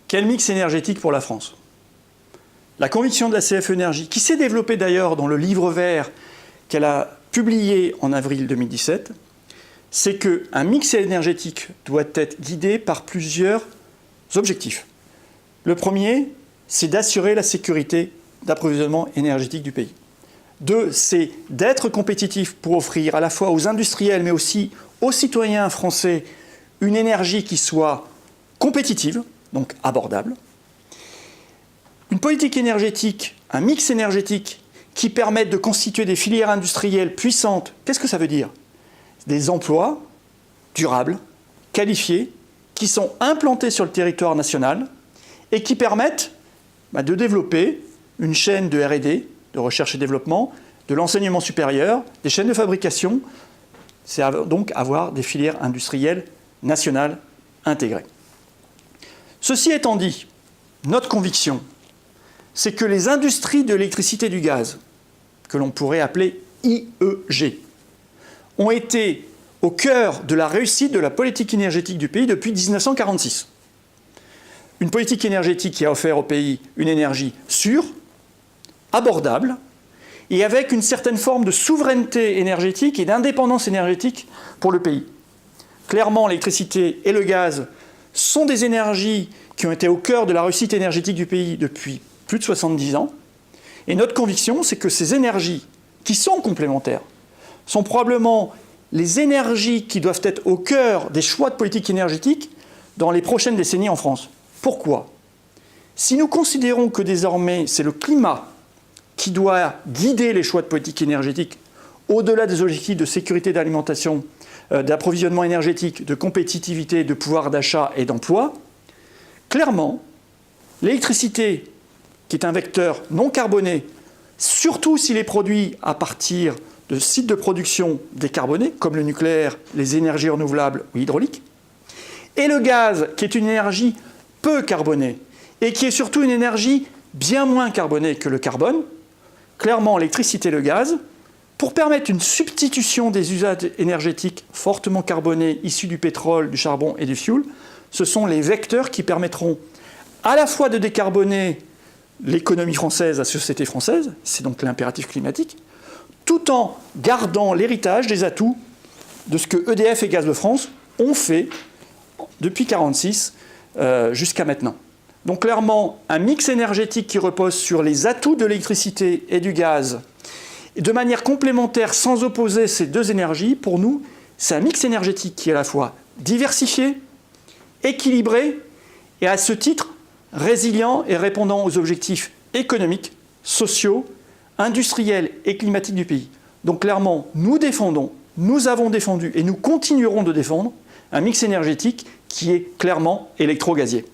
Quel mix énergétique pour la France? La conviction de la CFE Énergie, qui s'est développée d'ailleurs dans le livre vert qu'elle a publié en avril 2017, c'est qu'un mix énergétique doit être guidé par plusieurs objectifs. Le premier, c'est d'assurer la sécurité d'approvisionnement énergétique du pays. Deux, c'est d'être compétitif pour offrir à la fois aux industriels, mais aussi aux citoyens français, une énergie qui soit compétitive, donc abordable. Une politique énergétique, un mix énergétique qui permette de constituer des filières industrielles puissantes. Qu'est-ce que ça veut dire? Des emplois durables, qualifiés, qui sont implantés sur le territoire national et qui permettent de développer une chaîne de R&D, de recherche et développement, de l'enseignement supérieur, des chaînes de fabrication. C'est donc avoir des filières industrielles nationales intégrées. Ceci étant dit, notre conviction, c'est que les industries de l'électricité et du gaz, que l'on pourrait appeler IEG, ont été au cœur de la réussite de la politique énergétique du pays depuis 1946. Une politique énergétique qui a offert au pays une énergie sûre, abordable, et avec une certaine forme de souveraineté énergétique et d'indépendance énergétique pour le pays. Clairement, l'électricité et le gaz sont des énergies qui ont été au cœur de la réussite énergétique du pays depuis plus de 70 ans. Et notre conviction, c'est que ces énergies, qui sont complémentaires, sont probablement les énergies qui doivent être au cœur des choix de politique énergétique dans les prochaines décennies en France. Pourquoi? Si nous considérons que désormais c'est le climat qui doit guider les choix de politique énergétique au-delà des objectifs de sécurité d'alimentation, d'approvisionnement énergétique, de compétitivité, de pouvoir d'achat et d'emploi, clairement, l'électricité, qui est un vecteur non carboné, surtout s'il est produit à partir de sites de production décarbonés, comme le nucléaire, les énergies renouvelables ou hydrauliques, et le gaz, qui est une énergie peu carbonée, et qui est surtout une énergie bien moins carbonée que le carbone, clairement l'électricité et le gaz, pour permettre une substitution des usages énergétiques fortement carbonés issus du pétrole, du charbon et du fioul, ce sont les vecteurs qui permettront à la fois de décarboner l'économie française, la société française, c'est donc l'impératif climatique, tout en gardant l'héritage des atouts de ce que EDF et Gaz de France ont fait depuis 1946 jusqu'à maintenant. Donc clairement, un mix énergétique qui repose sur les atouts de l'électricité et du gaz, et de manière complémentaire, sans opposer ces deux énergies, pour nous, c'est un mix énergétique qui est à la fois diversifié, équilibré, et à ce titre, résilient et répondant aux objectifs économiques, sociaux, industriels et climatiques du pays. Donc clairement, nous défendons, nous avons défendu et nous continuerons de défendre un mix énergétique qui est clairement électro-gazier.